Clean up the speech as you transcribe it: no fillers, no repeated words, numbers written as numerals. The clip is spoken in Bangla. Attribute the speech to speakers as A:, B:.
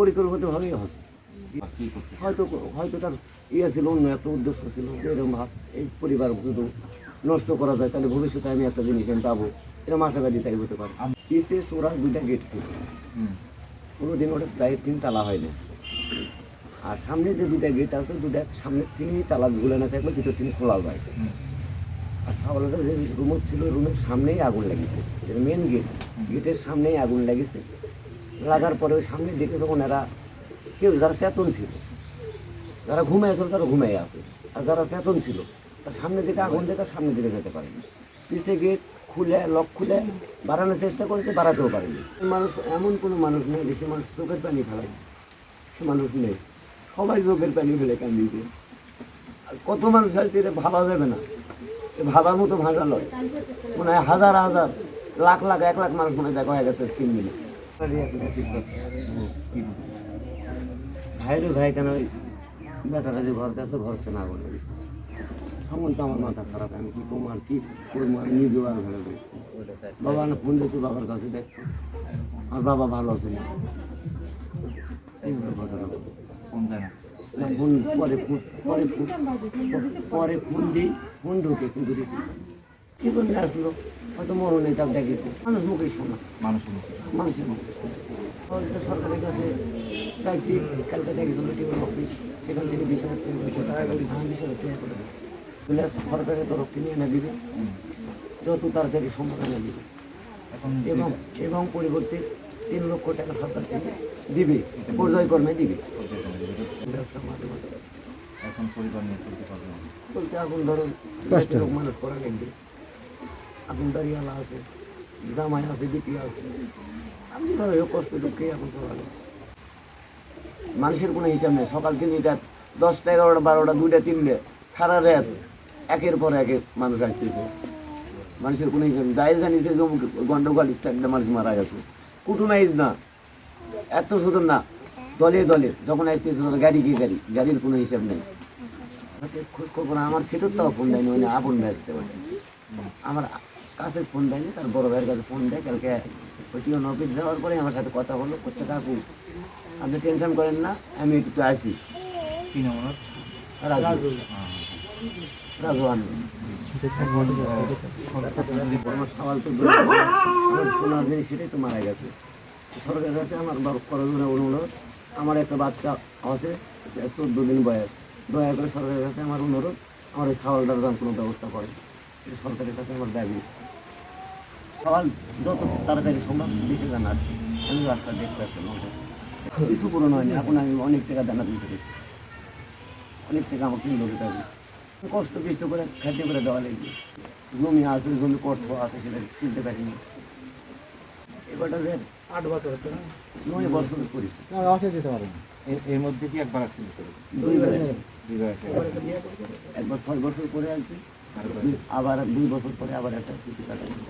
A: পরিকল্পিতভাবেই হচ্ছে। হয়তো হয়তো তার ছিল, অন্য একটা উদ্দেশ্য ছিল যে এরকম ভাব এই পরিবার যদি নষ্ট করা যায় তাহলে ভবিষ্যতে আমি একটা জিনিস আমি পাবো, এরকম আশাবাদী তাই হতে পারে। পিসে ওরা 2টা গেট ছিল, কোনোদিন ওটা প্রায় 3 তালা হয় না। আর সামনে যে 2টা গেট আছে, 2টা সামনের থেকেই তালা ঝুলে না থাকলে ভিতর থেকে খোলা যায়। আর সাওয়ালটা যে রুম ছিল, রুমের সামনেই আগুন লাগিয়েছে, যেটা মেন গেট, গেটের সামনেই আগুন লাগিয়েছে। লাগার পরে ওই সামনের দিকে যখন এরা কেউ যারা চেতন ছিল, যারা ঘুমাইছিল তারা ঘুমাই আছে, আর যারা চেতন ছিল তার সামনের দিকে আগুন দেখে সামনের দিকে যেতে পারেনি। পিছিয়ে গেট খুলে লক খুলে বাড়ানোর চেষ্টা করেছে, বাড়াতেও পারেনি। মানুষ এমন কোনো মানুষ নেই বেশি মানুষ চোখের পানি ফেলায়, সে মানুষ নেই, সবাই চোখের পানি ফেলে কান্দিতে। আর কত মানুষ আসছে এটা ভাবা যাবে না, ভাবার মতো ভাষা লয়। মনে হয় হাজার হাজার লাখ লাখ 1 লাখ মানুষ মনে দেখা হয়ে গেছে 3 দিনে। ভাইরে ভাই কেন ওই বেটারা যে ঘর দেখতো, ঘর কেনা আগুন লেগেছে। তখন তো আমার মাথা খারাপ, আমি কি করবো আর কি করবো, আমি নিজেও আর ভালো দেখছি। বাবা না ফোন দেখছি, বাবার কাছে দেখছি, আর বাবা ভালো আছে না। এইভাবে ঘটনা ফোন যায় না, ফোন পরে ফোন দিই, ফোন ঢুকে কিন্তু রিসিভ কি করে আসলো, হয়তো মরণে তার দেখেছে। মানুষ মুখে শোনা, মানুষের মুখে শোনা। সরকারের কাছে চাইছি, কালকে দেখেছিল টিউন অফিস, সেখান থেকে 20,000 টাকা করে 20,000 টাকা করে দিচ্ছে। সরকারের তরফ থেকে এনে দিবে, যত তাড়াতাড়ি সম্ভব এনে দিবে। এবং পরিবর্তে 3 লক্ষ টাকা সরকার থেকে দিবে, পর্যায়ক্রমে দিবে। ব্যবসার মাধ্যমে এখন পরিবার নিয়ে চলতে পারবে না, বলতে এখন ধরুন লোক মানুষ করা লাগবে। এখন দাঁড়িয়ালা আছে, জামাই আছে, বিটি আছে, আমি ধরো কষ্ট দুঃখে এখন চলালো। মানুষের কোনো হিসাব নেই, সকাল থেকে রাত 10টা 11টা 12টা 2টা 3টে সারা রাত একের পর এক মানুষ আসতেছে। মানুষের কোনো হিসাব নেই, যাই জানিস যে গন্ডগোল একটা মানুষ মারা গেছে, কুটুমাইজ না, এত শুধু না, দলে দলে যখন আসতেছে গাড়ি কি গাড়ির কোনো হিসাব নেই। খোঁজ খবর আমার সেটার তো ফোন দেয়নি, মানে আপন ব্যস্ত মানে আমার কাছে ফোন দেয়নি, তার বড় ভাইয়ের কাছে ফোন দেয়। কালকে টিউন অফিস যাওয়ার পরে আমার সাথে কথা হলো, করতে কাকু আপনি টেনশন করেন না, আমি একটু আসি। কি নাম ওনার? রাজু আমার সওয়াল তো আমার সোনার জিনিস, সেটাই তো মারা গেছে। সরকারের কাছে আমার করজনের অনুরোধ, আমার একটা বাচ্চা আছে 14 দিন বয়স, দয়া করে সরকারের কাছে আমার অনুরোধ, আমার এই ছাওয়ালটার দাম কোনো ব্যবস্থা করে। সরকারের কাছে আমার দাবি, সওয়াল যত তাড়াতাড়ি সম্ভব দেশে জানা আসে, আমি রাস্তা দেখতে আসতাম। কিছু পুরো হয়নি, এখন আমি অনেক টাকা দানা দিতে পেরেছি, অনেক টাকা আমাকে কিনতে দিতে হবে, কষ্ট বিষ্ট করে খেতে করে দেওয়া লাগবে। জমি আছে, জমি কষ্ট আছে, সেটা কিনতে পারিনি। এবারটা যে 8 বছর হচ্ছে না, 9 বছর করি দিতে পারেন। এর মধ্যে কি একবার আসছে? 2বার, একবার 6 বছর পরে আসছে, আবার 2 বছর পরে আবার একটা ছুটি কাটাচ্ছি।